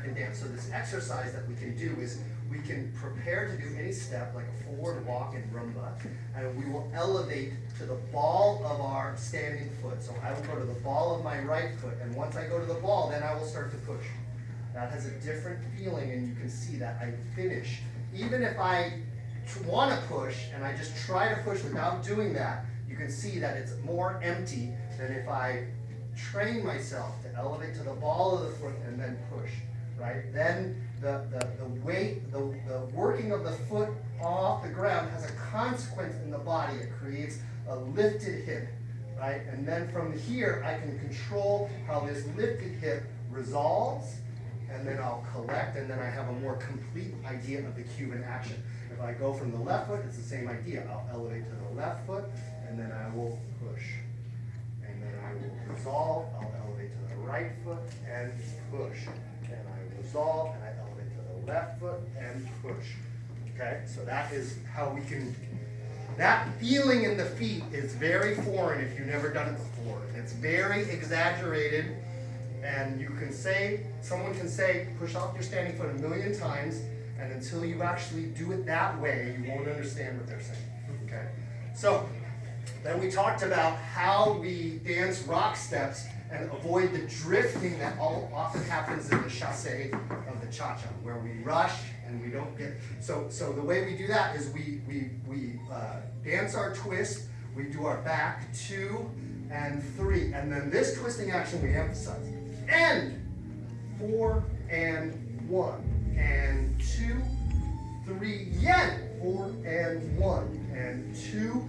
American dance. So this exercise that we can do is we can prepare to do any step like a forward walk in Rumba, and we will elevate to the ball of our standing foot. So I will go to the ball of my right foot, and once I go to the ball, then I will start to push. That has a different feeling, and you can see that I finish. Even if I want to push and I just try to push without doing that, you can see that it's more empty than if I train myself to elevate to the ball of the foot and then push, right? Then the weight, the working of the foot off the ground has a consequence in the body. It creates a lifted hip, right? And then from here, I can control how this lifted hip resolves, and then I'll collect, and then I have a more complete idea of the Cuban action. If I go from the left foot, it's the same idea. I'll elevate to the left foot, and then I will push. And then I will resolve, I'll elevate to the right foot and push. And I resolve, and I elevate to the left foot and push. Okay, so that is how we can, that feeling in the feet is very foreign if you've never done it before. It's very exaggerated, and you can say, someone can say, push off your standing foot 1,000,000 times, and until you actually do it that way, you won't understand what they're saying. Okay, so then we talked about how we dance rock steps and avoid the drifting that often happens in the chassé of the cha-cha, where we rush and we don't get. So the way we do that is we dance our twist, we do our back 2 and 3, and then this twisting action we emphasize. And 4 and 1 and 2, 3, yen, 4 and 1 and 2,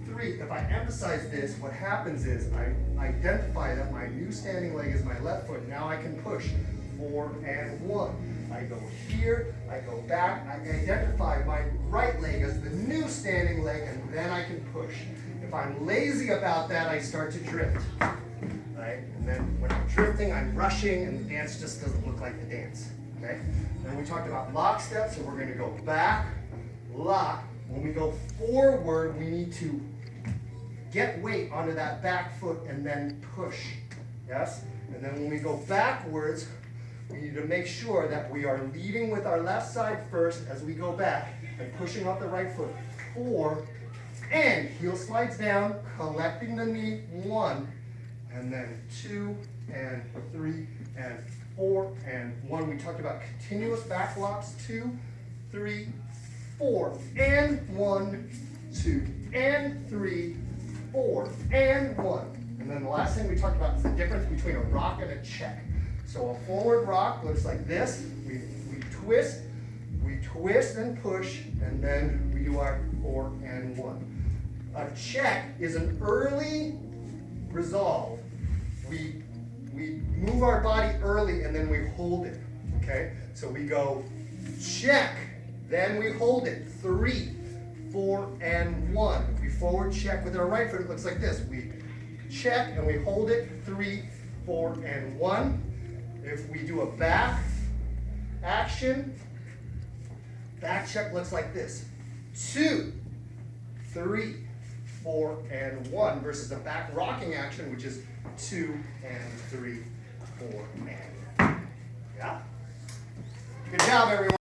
3. If I emphasize this, what happens is I identify that my new standing leg is my left foot. Now I can push 4 and 1. I go here, I go back, I identify my right leg as the new standing leg, and then I can push. If I'm lazy about that, I start to drift. Right? And then when I'm drifting, I'm rushing, and the dance just doesn't look like the dance. Okay? Then we talked about lock steps, so we're going to go back, lock. When we go forward, we need to get weight onto that back foot and then push. Yes? And then when we go backwards, we need to make sure that we are leading with our left side first as we go back and pushing off the right foot. 4, and heel slides down, collecting the knee, 1, and then 2 and 3 and 4 and 1. We talked about continuous back locks, 2, 3, 4, and 1, 2, and 3, 4, and 1. And then the last thing we talked about is the difference between a rock and a check. So a forward rock looks like this. We twist and push, and then we do our 4 and 1. A check is an early resolve. We move our body early and then we hold it. Okay? So we go check, then we hold it. 3, 4, and 1. If we forward check with our right foot, it looks like this. We check and we hold it. 3, 4, and 1. If we do a back action, back check looks like this. 2, 3, 4, and 1 versus a back rocking action, which is 2 and 3, 4, and 1. Yeah? Good job, everyone.